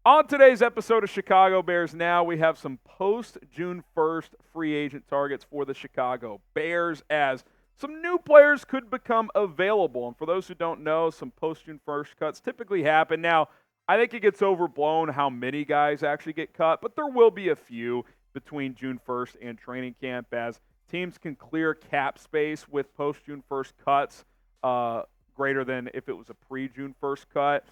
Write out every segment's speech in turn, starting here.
On today's episode of Chicago Bears Now, we have some post-June 1st free agent targets for the Chicago Bears as some new players could become available. And for those who don't know, some post-June 1st cuts typically happen. Now, I think it gets overblown how many guys actually get cut, but there will be a few between June 1st and training camp as teams can clear cap space with post-June 1st cuts greater than if it was a pre-June 1st cut.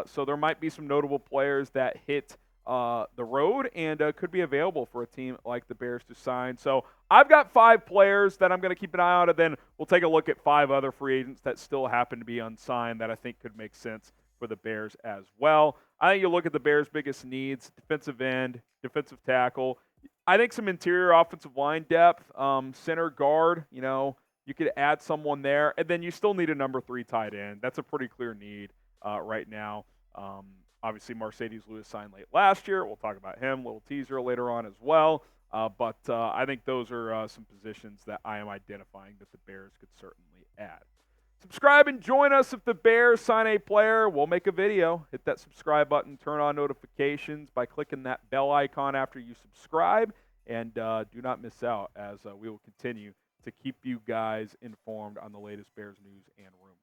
So there might be some notable players that hit the road and could be available for a team like the Bears to sign. So I've got 5 players that I'm going to keep an eye on, and then we'll take a look at 5 other free agents that still happen to be unsigned that I think could make sense for the Bears as well. I think you look at the Bears' biggest needs: defensive end, defensive tackle. I think some interior offensive line depth, center guard, you could add someone there, and then you still need a number 3 tight end. That's a pretty clear need right now. Obviously, Marcedes Lewis signed late last year. We'll talk about him, little teaser later on as well. But I think those are some positions that I am identifying that the Bears could certainly add. Subscribe and join us if the Bears sign a player. We'll make a video. Hit that subscribe button, turn on notifications by clicking that bell icon after you subscribe, and do not miss out as we will continue to keep you guys informed on the latest Bears news and rumors.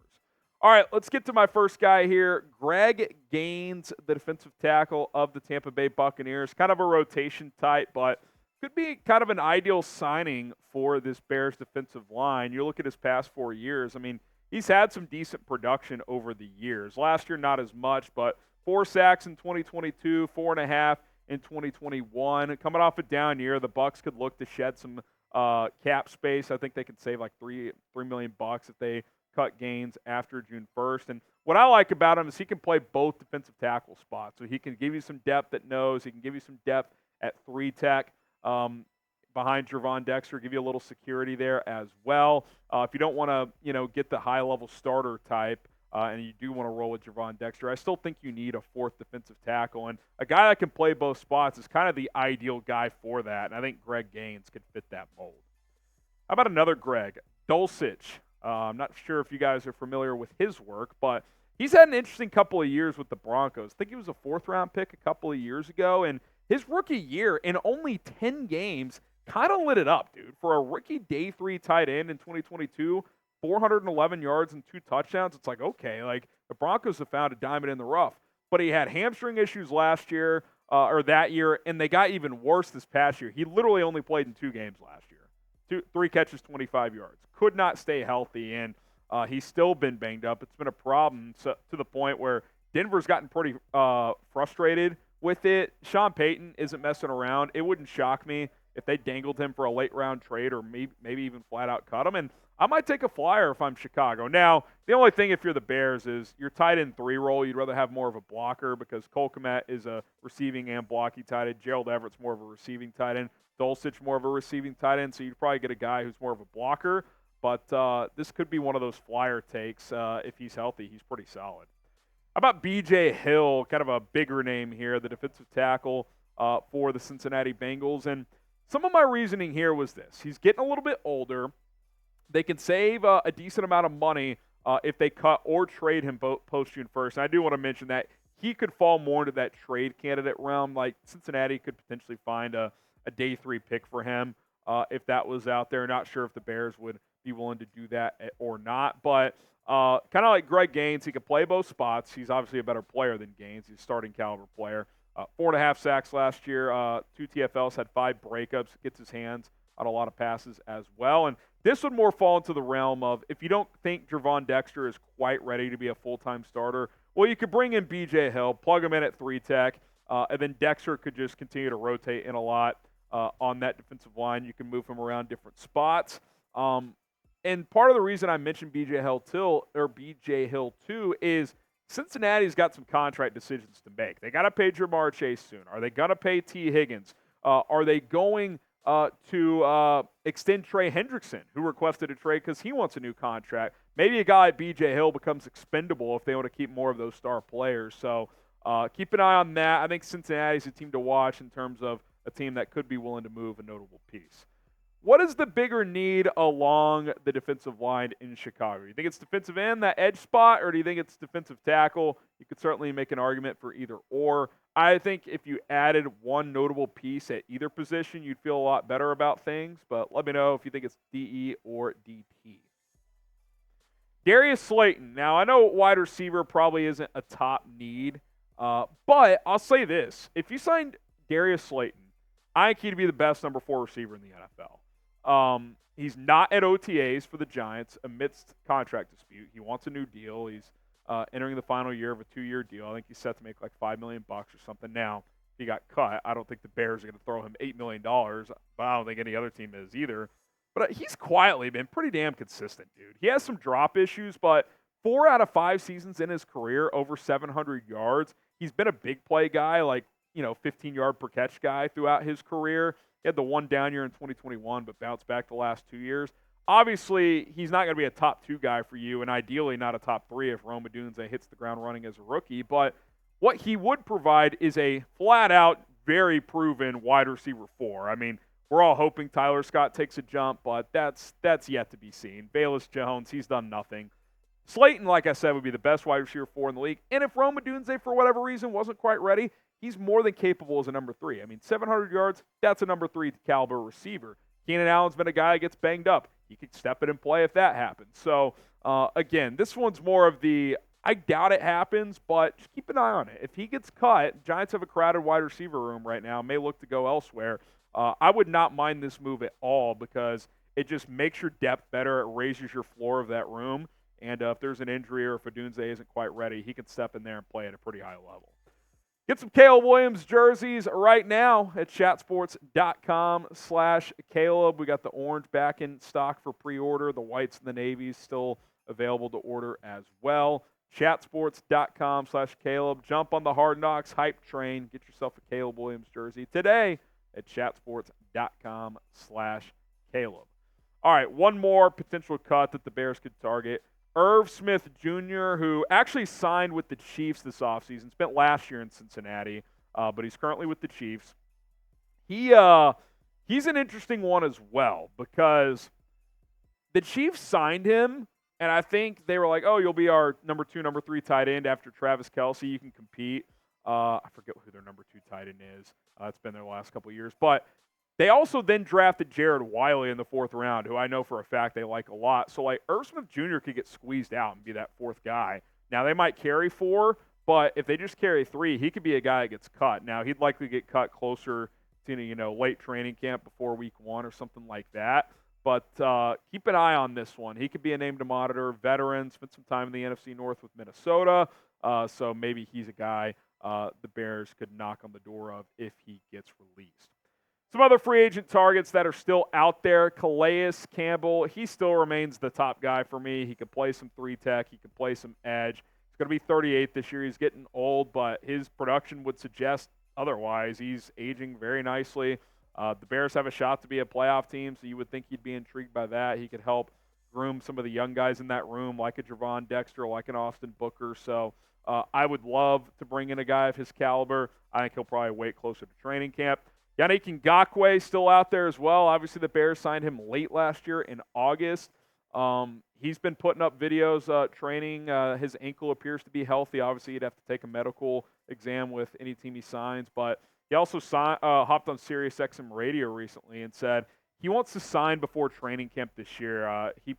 All right, let's get to my first guy here. Greg Gaines, the defensive tackle of the Tampa Bay Buccaneers. Kind of a rotation type, but could be kind of an ideal signing for this Bears defensive line. You look at his past 4 years. I mean, he's had some decent production over the years. Last year, not as much, but 4 sacks in 2022, 4.5 in 2021. Coming off a down year, the Bucs could look to shed some cap space. I think they could save like $3 million if they cut Gaines after June 1st. And what I like about him is he can play both defensive tackle spots. So he can give you some depth at nose. He can give you some depth at 3 tech behind Gervon Dexter, give you a little security there as well. If you don't want to, get the high-level starter type and you do want to roll with Gervon Dexter, I still think you need a 4th defensive tackle. And a guy that can play both spots is kind of the ideal guy for that. And I think Greg Gaines could fit that mold. How about another Greg? Dulcich. I'm not sure if you guys are familiar with his work, but he's had an interesting couple of years with the Broncos. I think he was a 4th-round pick a couple of years ago, and his rookie year in only 10 games kind of lit it up, dude. For a rookie day 3 tight end in 2022, 411 yards and 2 touchdowns. It's like, okay, the Broncos have found a diamond in the rough. But he had hamstring issues last year or that year, and they got even worse this past year. He literally only played in 2 games last year. 3 catches, 25 yards. Could not stay healthy, and he's still been banged up. It's been a problem to the point where Denver's gotten pretty frustrated with it. Sean Payton isn't messing around. It wouldn't shock me if they dangled him for a late-round trade or maybe even flat-out cut him. And I might take a flyer if I'm Chicago. Now, the only thing if you're the Bears is your tight end 3 role, you'd rather have more of a blocker because Cole Kmet is a receiving and blocky tight end. Gerald Everett's more of a receiving tight end. Dulcich more of a receiving tight end, so you'd probably get a guy who's more of a blocker. But this could be one of those flyer takes. If he's healthy, he's pretty solid. How about B.J. Hill, kind of a bigger name here, the defensive tackle for the Cincinnati Bengals. And some of my reasoning here was this. He's getting a little bit older. They can save a decent amount of money if they cut or trade him post-June 1st. And I do want to mention that he could fall more into that trade candidate realm. Like Cincinnati could potentially find a day 3 pick for him if that was out there. Not sure if the Bears would be willing to do that or not. But kind of like Greg Gaines, he can play both spots. He's obviously a better player than Gaines. He's a starting caliber player. 4.5 sacks last year. 2 TFLs, had 5 breakups. Gets his hands on a lot of passes as well. And this would more fall into the realm of if you don't think Gervon Dexter is quite ready to be a full-time starter, well, you could bring in B.J. Hill, plug him in at 3 tech, and then Dexter could just continue to rotate in a lot on that defensive line. You can move him around different spots. And part of the reason I mentioned B.J. Hill too is Cincinnati's got some contract decisions to make. They got to pay Jamar Chase soon. Are they going to pay T. Higgins? Are they going to extend Trey Hendrickson, who requested a trade because he wants a new contract? Maybe a guy like B.J. Hill becomes expendable if they want to keep more of those star players. So keep an eye on that. I think Cincinnati's a team to watch in terms of a team that could be willing to move a notable piece. what is the bigger need along the defensive line in Chicago? You think it's defensive end, that edge spot, or do you think it's defensive tackle? You could certainly make an argument for either or. I think if you added one notable piece at either position, you'd feel a lot better about things, but let me know if you think it's DE or DT. Darius Slayton. Now, I know wide receiver probably isn't a top need, but I'll say this. If you signed Darius Slayton, I think he'd be the best number 4 receiver in the NFL. He's not at OTAs for the Giants amidst contract dispute. He wants a new deal. He's entering the final year of a 2-year deal. I think he's set to make like $5 million or something. Now, if he got cut, I don't think the Bears are going to throw him $8 million, but I don't think any other team is either. But he's quietly been pretty damn consistent, dude. He has some drop issues, but 4 out of 5 seasons in his career, over 700 yards. He's been a big play guy, like, 15-yard per catch guy throughout his career. He had the one down year in 2021, but bounced back the last 2 years. Obviously, he's not going to be a top 2 guy for you, and ideally not a top 3 if Rome Odunze hits the ground running as a rookie. But what he would provide is a flat-out, very proven wide receiver 4. I mean, we're all hoping Tyler Scott takes a jump, but that's yet to be seen. Bayless Jones, he's done nothing. Slayton, like I said, would be the best wide receiver 4 in the league. And if Rome Odunze, for whatever reason, wasn't quite ready, he's more than capable as a number 3. I mean, 700 yards, that's a number 3 caliber receiver. Keenan Allen's been a guy that gets banged up. He could step in and play if that happens. So, again, this one's more of the, I doubt it happens, but just keep an eye on it. If he gets cut, Giants have a crowded wide receiver room right now, may look to go elsewhere. I would not mind this move at all because it just makes your depth better. It raises your floor of that room. And if there's an injury or if Odunze isn't quite ready, he can step in there and play at a pretty high level. Get some Caleb Williams jerseys right now at chatsports.com/Caleb. We got the orange back in stock for pre-order. The whites and the navies still available to order as well. Chatsports.com/Caleb. Jump on the Hard Knocks hype train. Get yourself a Caleb Williams jersey today at chatsports.com/Caleb. All right, one more potential cut that the Bears could target. Irv Smith Jr., who actually signed with the Chiefs this offseason, spent last year in Cincinnati, but he's currently with the Chiefs. He's an interesting one as well because the Chiefs signed him, and I think they were like, oh, you'll be our number 2, number 3 tight end after Travis Kelce. You can compete. I forget who their number 2 tight end is. It's been there the last couple of years. But they also then drafted Jared Wiley in the 4th round, who I know for a fact they like a lot. So, Irv Smith Jr. could get squeezed out and be that 4th guy. Now, they might carry 4, but if they just carry 3, he could be a guy that gets cut. Now, he'd likely get cut closer to, late training camp before week 1 or something like that. But keep an eye on this one. He could be a name to monitor. Veteran, spent some time in the NFC North with Minnesota. So maybe he's a guy the Bears could knock on the door of if he gets released. Some other free agent targets that are still out there. Calais Campbell, he still remains the top guy for me. He could play some 3-tech. He could play some edge. He's going to be 38 this year. He's getting old, but his production would suggest otherwise. He's aging very nicely. The Bears have a shot to be a playoff team, so you would think he'd be intrigued by that. He could help groom some of the young guys in that room, like a Javon Dexter, like an Austin Booker. So I would love to bring in a guy of his caliber. I think he'll probably wait closer to training camp. Yannick Ngakoue still out there as well. Obviously, the Bears signed him late last year in August. He's been putting up videos training. His ankle appears to be healthy. Obviously, he'd have to take a medical exam with any team he signs. But he also hopped on SiriusXM radio recently and said he wants to sign before training camp this year. He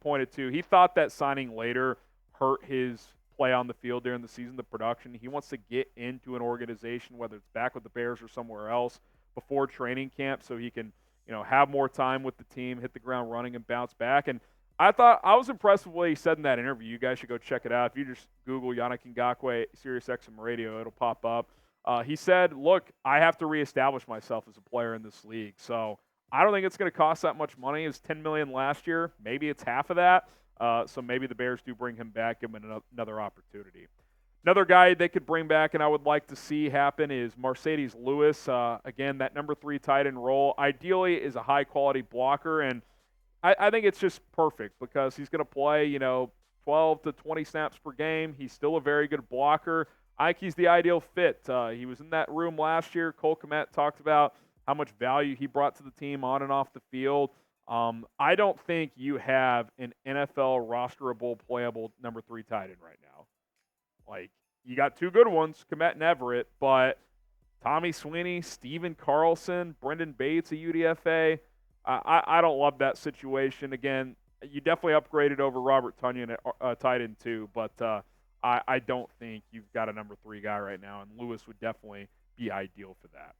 thought that signing later hurt his play on the field during the season, the production. He wants to get into an organization, whether it's back with the Bears or somewhere else, before training camp so he can, have more time with the team, hit the ground running, and bounce back. And I was impressed with what he said in that interview. You guys should go check it out. If you just Google Yannick Ngakoue, SiriusXM Radio, it'll pop up. He said, look, I have to reestablish myself as a player in this league. So I don't think it's going to cost that much money. It was $10 million last year. Maybe it's half of that. So maybe the Bears do bring him back, give him another opportunity. Another guy they could bring back and I would like to see happen is Marcedes Lewis. Again, that number 3 tight end role ideally is a high-quality blocker, and I think it's just perfect because he's going to play, 12 to 20 snaps per game. He's still a very good blocker. I think he's the ideal fit. He was in that room last year. Cole Kmet talked about how much value he brought to the team on and off the field. I don't think you have an NFL rosterable, playable number 3 tight end right now. Like, you got 2 good ones, Kmet and Everett, but Tommy Sweeney, Steven Carlson, Brendan Bates, a UDFA. I don't love that situation. Again, you definitely upgraded over Robert Tonyan at tight end 2, but I don't think you've got a number 3 guy right now, and Lewis would definitely be ideal for that.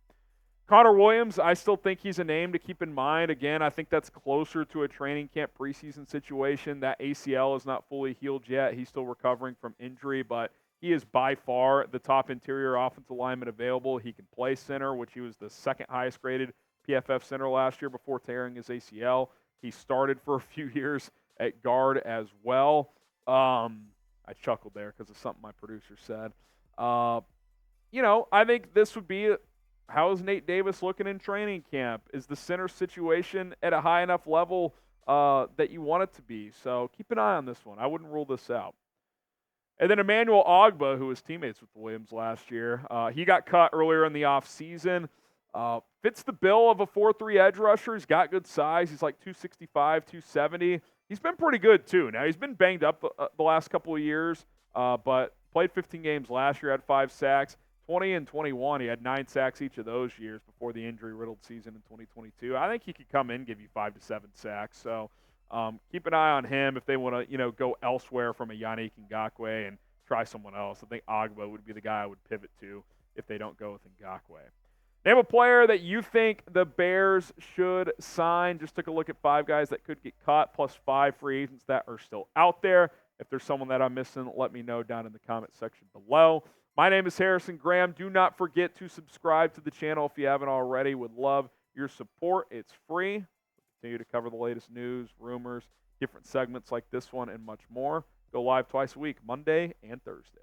Connor Williams, I still think he's a name to keep in mind. Again, I think that's closer to a training camp preseason situation. That ACL is not fully healed yet. He's still recovering from injury, but he is by far the top interior offensive lineman available. He can play center, which he was the second highest graded PFF center last year before tearing his ACL. He started for a few years at guard as well. I chuckled there because of something my producer said. I think this would be how is Nate Davis looking in training camp? Is the center situation at a high enough level that you want it to be? So keep an eye on this one. I wouldn't rule this out. And then Emmanuel Ogbah, who was teammates with the Williams last year, he got cut earlier in the offseason. Fits the bill of a 4-3 edge rusher. He's got good size. He's like 265, 270. He's been pretty good, too. Now, he's been banged up the last couple of years, but played 15 games last year, had 5 sacks. 20 and 21, he had 9 sacks each of those years before the injury-riddled season in 2022. I think he could come in and give you 5 to 7 sacks. So keep an eye on him if they want to, go elsewhere from a Yannick Ngakoue and try someone else. I think Ogbah would be the guy I would pivot to if they don't go with Ngakoue. Name a player that you think the Bears should sign. Just took a look at 5 guys that could get cut, plus 5 free agents that are still out there. If there's someone that I'm missing, let me know down in the comment section below. My name is Harrison Graham. Do not forget to subscribe to the channel if you haven't already. Would love your support. It's free. We'll continue to cover the latest news, rumors, different segments like this one, and much more. Go live twice a week, Monday and Thursday.